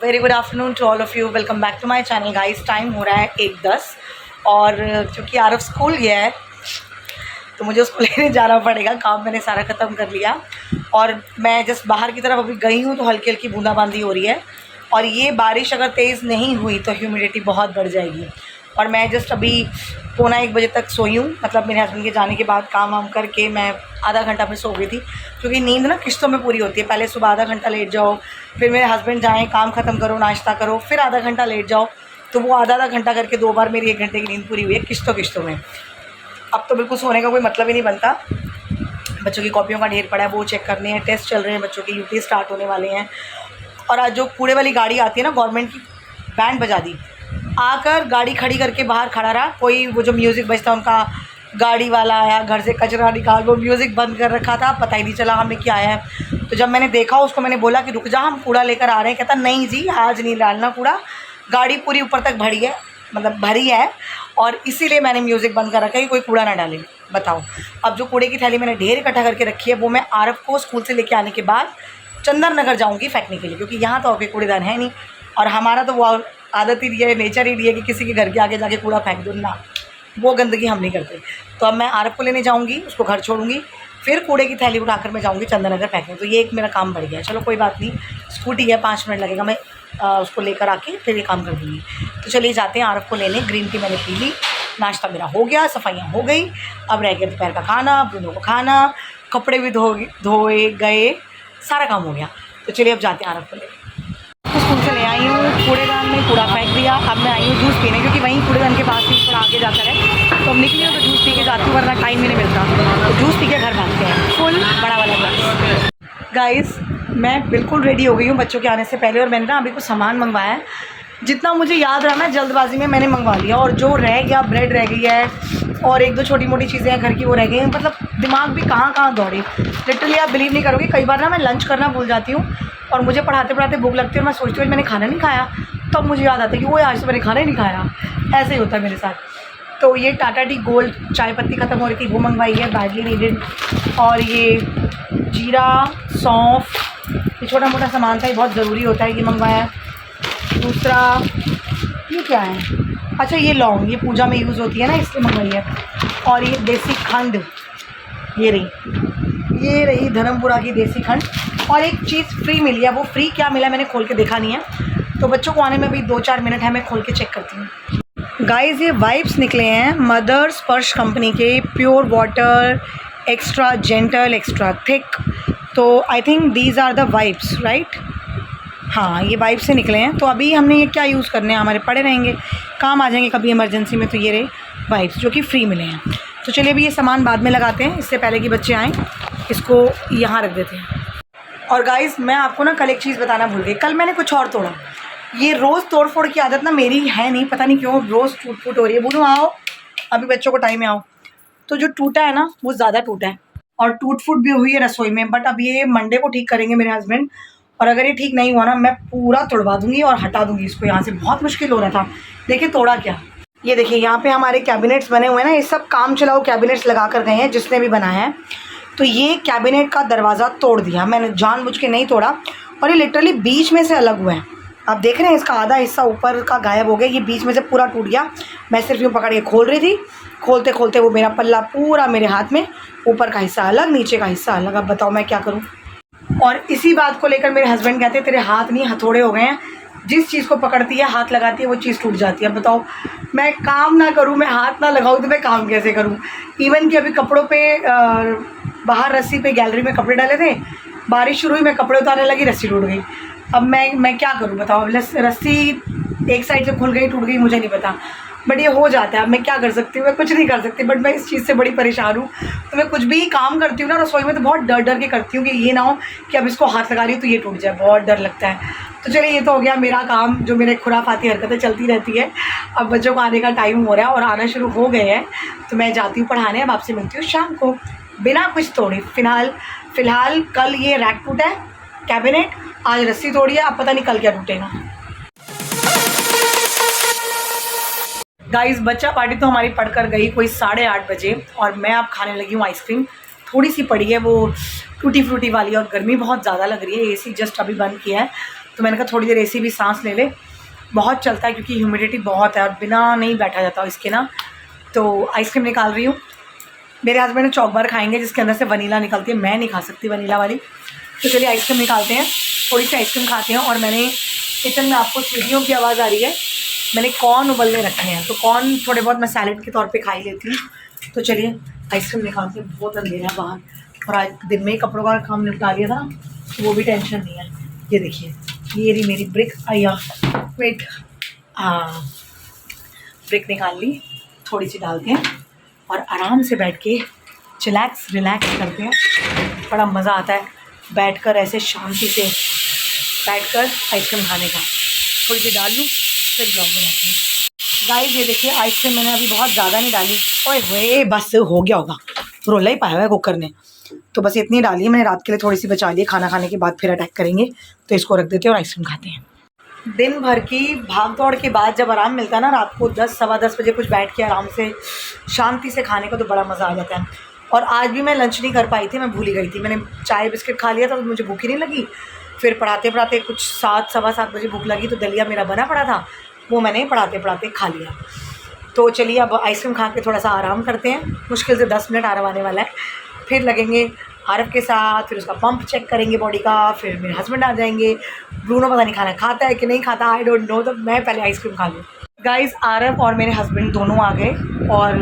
Very good afternoon to all of you. Welcome back to my channel guys. Time हो रहा है 1:10 और चूँकि आरव स्कूल गया है तो मुझे उसको लेने जाना पड़ेगा। काम मैंने सारा ख़त्म कर लिया और मैं जस्ट बाहर की तरफ अभी गई हूँ तो हल्की हल्की बूंदाबांदी हो रही है और ये बारिश अगर तेज़ नहीं हुई तो ह्यूमिडिटी बहुत बढ़ जाएगी। और मैं जस्ट अभी 1:15 बजे तक सोई हूँ, मतलब मेरे हस्बैंड के जाने के बाद काम वाम करके मैं आधा घंटा में सो गई थी, क्योंकि नींद ना किस्तों में पूरी होती है। पहले सुबह आधा घंटा लेट जाओ, फिर मेरे हस्बैंड जाएँ, काम ख़त्म करो, नाश्ता करो, फिर आधा घंटा लेट जाओ, तो वो आधा घंटा करके 2 बार मेरी 1 घंटे की नींद पूरी हुई है किस्तों में। अब तो बिल्कुल सोने का कोई मतलब ही नहीं बनता। बच्चों की कॉपियों का ढेर पड़ा है, वो चेक करने हैं, टेस्ट चल रहे हैं, बच्चों के यूटी स्टार्ट होने वाले हैं। और आज जो कूड़े वाली गाड़ी आती है ना, गवर्नमेंट की, बैंड बजा दी, आकर गाड़ी खड़ी करके बाहर खड़ा रहा। कोई वो जो म्यूज़िक बजता है उनका गाड़ी वाला आया, घर से कचरा निकाल, वो म्यूज़िक बंद कर रखा था, पता ही नहीं चला हमें क्या है। तो जब मैंने देखा उसको, मैंने बोला कि रुक जा, हम कूड़ा लेकर आ रहे हैं। कहता नहीं जी, आज नहीं डालना कूड़ा, गाड़ी पूरी ऊपर तक भरी है, मतलब भरी है, और इसीलिए मैंने म्यूज़िक बंद कर रखा है कि कोई कूड़ा ना डाले। बताओ, अब जो कूड़े की थैली मैंने ढेर इकट्ठा करके रखी है वो मैं आरव को स्कूल से लेके आने के बाद चंदन नगर जाऊँगी फेंकने के लिए, क्योंकि यहाँ तो कोई कूड़ेदान है नहीं। और हमारा तो वो आदत ही है, नेचर ही है कि किसी के घर के आगे जाके कूड़ा फेंक दो ना, वो गंदगी हम नहीं करते। तो अब मैं आरव को लेने जाऊँगी, उसको घर छोड़ूंगी, फिर कूड़े की थैली उठाकर मैं जाऊँगी चंदन नगर फेंकने। तो ये एक मेरा काम बढ़ गया है। चलो कोई बात नहीं, स्कूटी है, 5 मिनट लगेगा, मैं उसको लेकर आके फिर ये काम कर दूँगी। तो चलिए जाते हैं आरव को लेने। ग्रीन टी मैंने पी ली, नाश्ता मेरा हो गया, सफाइयाँ हो गई, अब रह गया दोपहर का खाना, ब्रूनो को खाना, कपड़े भी धोए गए, सारा काम हो गया। तो चलिए अब जाते हैं आरव को लेने। स्कूल से ले आई हूँ, कूड़ेदान में कूड़ा फेंक दिया। अब मैं आई हूँ जूस पीने, क्योंकि वहीं कूड़ेदान के पास ही थोड़ा आगे जाकर है। तो अब निकली हूँ तो जूस पी के जाती हूँ, वरना टाइम ही नहीं मिलता। तो जूस पी के घर भागते हैं, फुल बड़ा वाला ग्लास। गाइस, मैं बिल्कुल रेडी हो गई हूँ बच्चों के आने से पहले, और मैंने ना अभी कुछ सामान मंगवाया है। जितना मुझे याद रहा मैं जल्दबाजी में मैंने मंगवा लिया, और जो रह गया, ब्रेड रह गई है और 1-2 छोटी मोटी चीज़ें हैं घर की, वो रह गई हैं। मतलब दिमाग भी कहाँ दौड़े। लिटरली आप बिलीव नहीं करोगे, कई बार ना मैं लंच करना भूल जाती हूँ और मुझे पढ़ाते पढ़ाते भूख लगती है और मैं सोचती हूँ मैंने खाना नहीं खाया, तब तो मुझे याद आता है कि वो आज तो मैंने खाना ही नहीं खाया। ऐसे ही होता है मेरे साथ। तो ये टाटा टी गोल्ड चाय पत्ती ख़त्म हो रही थी, वो मंगवाई है, बैडली नीडेड। और ये जीरा, सौंफ, ये छोटा मोटा सामान था, ये बहुत ज़रूरी होता है, ये मंगवाया है। दूसरा ये क्या है, अच्छा ये लौंग, ये पूजा में यूज़ होती है ना, इसलिए मंगवाई है। और ये देसी खंड, ये रही धर्मपुरा की देसी खंड। और एक चीज़ फ्री मिली है, वो फ्री क्या मिला मैंने खोल के देखा नहीं है, तो बच्चों को आने में भी 2-4 मिनट है, मैं खोल के चेक करती हूँ। गाइस, ये वाइप्स निकले हैं मदर स्पर्श कंपनी के, pure water, extra gentle, extra thick. तो I think these are the wipes, right? हाँ, ये वाइप से निकले हैं। तो अभी हमने ये क्या यूज़ करने हैं, हमारे पड़े रहेंगे, काम आ जाएंगे कभी इमरजेंसी में। तो ये रहे वाइप्स जो कि फ्री मिले हैं। तो चलिए अभी ये सामान बाद में लगाते हैं, इससे पहले कि बच्चे आएँ, इसको यहाँ रख देते हैं। और गाइस, मैं आपको ना कल एक चीज़ बताना भूल गई। कल मैंने कुछ और तोड़ा। ये रोज़ तोड़ फोड़ की आदत ना मेरी है नहीं, पता नहीं क्यों रोज़ टूट फूट हो रही है। बोलूँ आओ, अभी बच्चों को टाइम में आओ। तो जो टूटा है ना वो ज़्यादा टूटा है और टूट फूट भी हुई है रसोई में। बट अब ये मंडे को ठीक करेंगे मेरे हस्बैंड, और अगर ये ठीक नहीं हुआ ना, मैं पूरा तोड़वा दूंगी और हटा दूंगी इसको यहाँ से। बहुत मुश्किल हो रहा था। देखिए तोड़ा क्या, ये देखिए यहाँ पे हमारे कैबिनेट्स बने हुए हैं ना, ये सब काम चलाओ कैबिनेट्स लगा कर गए हैं जिसने भी बनाया है। तो ये कैबिनेट का दरवाज़ा तोड़ दिया मैंने, जानबूझ के नहीं तोड़ा, और ये लिटरली बीच में से अलग हुआ है। आप देख रहे हैं, इसका आधा हिस्सा ऊपर का गायब हो गया, ये बीच में से पूरा टूट गया। मैं सिर्फ यूँ पकड़ के खोल रही थी, खोलते खोलते वो मेरा पल्ला पूरा मेरे हाथ में, ऊपर का हिस्सा अलग, नीचे का हिस्सा अलग। अब बताओ मैं क्या करूँ। और इसी बात को लेकर मेरे हस्बैंड कहते हैं तेरे हाथ नहीं हथौड़े हो गए हैं, जिस चीज़ को पकड़ती है, हाथ लगाती है, वो चीज़ टूट जाती है। अब बताओ मैं काम ना करूँ, मैं हाथ ना लगाऊँ तो मैं काम कैसे करूँ। इवन कि अभी कपड़ों पे बाहर रस्सी पे गैलरी में कपड़े डाले थे, बारिश शुरू हुई, मैं कपड़े उतारने लगी, रस्सी टूट गई। अब मैं क्या करूँ बताओ। रस्सी एक साइड से खुल गई, टूट गई, मुझे नहीं पता, बट ये हो जाता है। अब मैं क्या कर सकती हूँ, मैं कुछ नहीं कर सकती। बट मैं इस चीज़ से बड़ी परेशान हूँ। तो मैं कुछ भी काम करती हूँ ना रसोई में, तो बहुत डर के करती हूँ कि ये ना हो कि अब इसको हाथ लगा रही हूँ तो ये टूट जाए, बहुत डर लगता है। तो चलिए ये तो हो गया मेरा काम, जो मेरे खुराफाती हरकतें चलती रहती है। अब बच्चों को आने का टाइम हो रहा है और आना शुरू हो गए हैं, तो मैं जाती हूँ पढ़ाने। अब आपसे मिलती हूँ शाम को बिना कुछ तोड़े। फ़िलहाल कल ये रैक टूटा है कैबिनेट, आज रस्सी तोड़ी है, अब पता नहीं कल क्या टूटेगा। गाइस, बच्चा पार्टी तो हमारी पढ़कर गई कोई 8:30 बजे, और मैं अब खाने लगी हूँ आइसक्रीम। थोड़ी सी पड़ी है, वो टूटी फ्रूटी वाली, और गर्मी बहुत ज़्यादा लग रही है, एसी जस्ट अभी बंद किया है। तो मैंने कहा थोड़ी देर ऐसी भी सांस ले ले, बहुत चलता है क्योंकि ह्यूमिडिटी बहुत है और बिना नहीं बैठा जाता इसके ना। तो आइसक्रीम निकाल रही हूँ। मेरे हस्बैंड चॉक बार खाएंगे जिसके अंदर से वनीला निकलती है, मैं नहीं खा सकती वनीला वाली। तो चलिए आइसक्रीम निकालते हैं, थोड़ी सी आइसक्रीम खाते हैं। और मैंने किचन में, आपको सीढ़ियों की आवाज़ आ रही है, मैंने कॉर्न उबलने रखे हैं, तो कॉर्न थोड़े बहुत मैं सैलेड के तौर पे खा ही लेती हूँ। तो चलिए आइसक्रीम निकालते हैं, बहुत अंधेरा है बाहर और आज दिन में ही कपड़ों का काम निपटा लिया था, तो वो भी टेंशन नहीं है। ये देखिए, ये रही मेरी ब्रिक, आया वेट, हाँ ब्रिक निकाल ली, थोड़ी सी डालते हैं और आराम से बैठ के रिलैक्स करते हैं। बड़ा मज़ा आता है बैठकर ऐसे शांति से बैठकर आइसक्रीम खाने का। थोड़ी सी डाल लूँ फिर ब्लॉग बनाती हूँ। गाइस ये देखिए आइसक्रीम मैंने अभी बहुत ज़्यादा नहीं डाली, ओए होए बस हो गया होगा, रोला ही पाया हुआ है कुकर ने, तो बस इतनी डाली है मैंने, रात के लिए थोड़ी सी बचा ली, खाना खाने के बाद फिर अटैक करेंगे, तो इसको रख देते हैं और आइसक्रीम खाते हैं। दिन भर की भाग दौड़ के बाद जब आराम मिलता है ना, रात को 10 सवा 10 बजे कुछ बैठ के आराम से शांति से खाने का, तो बड़ा मज़ा आ जाता है। और आज भी मैं लंच नहीं कर पाई थी, मैं भूल ही गई थी, मैंने चाय बिस्किट खा लिया था तो मुझे भूख ही नहीं लगी। फिर पढ़ाते पढ़ाते कुछ 7 सवा 7 बजे भूख लगी, तो दलिया मेरा बना पड़ा था, वो मैंने पढ़ाते पढ़ाते खा लिया। तो चलिए अब आइसक्रीम खा के थोड़ा सा आराम करते हैं, मुश्किल से 10 मिनट आराम आने वाला है, फिर लगेंगे आरव के साथ, फिर उसका पंप चेक करेंगे बॉडी का, फिर मेरे हस्बैंड आ जाएंगे। ब्रूनो पता नहीं खाना खाता है कि नहीं खाता, आई डोंट नो, तो मैं पहले आइसक्रीम खा लूँ। गाइस आरव और मेरे हस्बैंड दोनों आ गए और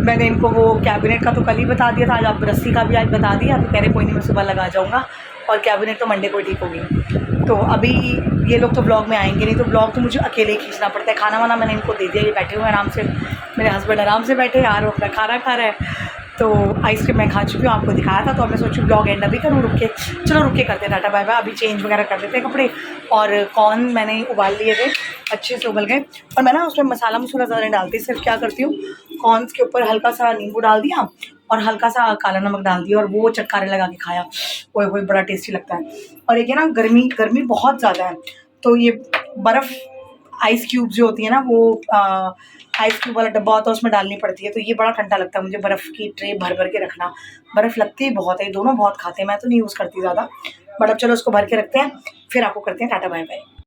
मैंने इनको वो कैबिनेट का तो कल ही बता दिया था, आज आप रस्सी का भी आज बता दिया, तो कह रहे कोई नहीं मैं सुबह लगा जाऊँगा, और कैबिनेट तो मंडे को ठीक होगी। तो अभी ये लोग तो ब्लॉग में आएंगे नहीं, तो ब्लॉग तो मुझे अकेले ही खींचना पड़ता है। खाना वाना मैंने इनको दे दिया, ये बैठे हुए हैं आराम से, मेरे हस्बैंड आराम से बैठे, आरव अपना खाना खा रहा है। तो आइसक्रीम मैं खा चुकी हूँ, आपको दिखाया था, तो अब मैं सोचूँ ब्लॉग एंड अभी करूँ, रुक के, चलो रुक के करते हैं, टाटा बाय बाय। अभी चेंज वगैरह कर देते हैं कपड़े। और कॉर्न मैंने उबाल लिए थे, अच्छे से उबल गए, और मैं ना उसमें मसाला ज़्यादा नहीं डालती, सिर्फ क्या करती हूँ कॉर्नस के ऊपर हल्का सा नींबू डाल दिया और हल्का सा काला नमक डाल दिया और वो चटकारे लगा के खाया, वो बड़ा टेस्टी लगता है। और एक है ना, गर्मी बहुत ज़्यादा है, तो ये बर्फ़ आइस क्यूब जो होती है ना, वो आइस क्यूब वाला डब्बा होता है, उसमें डालनी पड़ती है, तो ये बड़ा ठंडा लगता है मुझे, बर्फ़ की ट्रे भर भर के रखना। बर्फ़ लगती ही बहुत है, ये दोनों बहुत खाते हैं, मैं तो नहीं यूज़ करती ज़्यादा, बट अब चलो उसको भर के रखते हैं, फिर आपको करते हैं टाटा बाय बाय।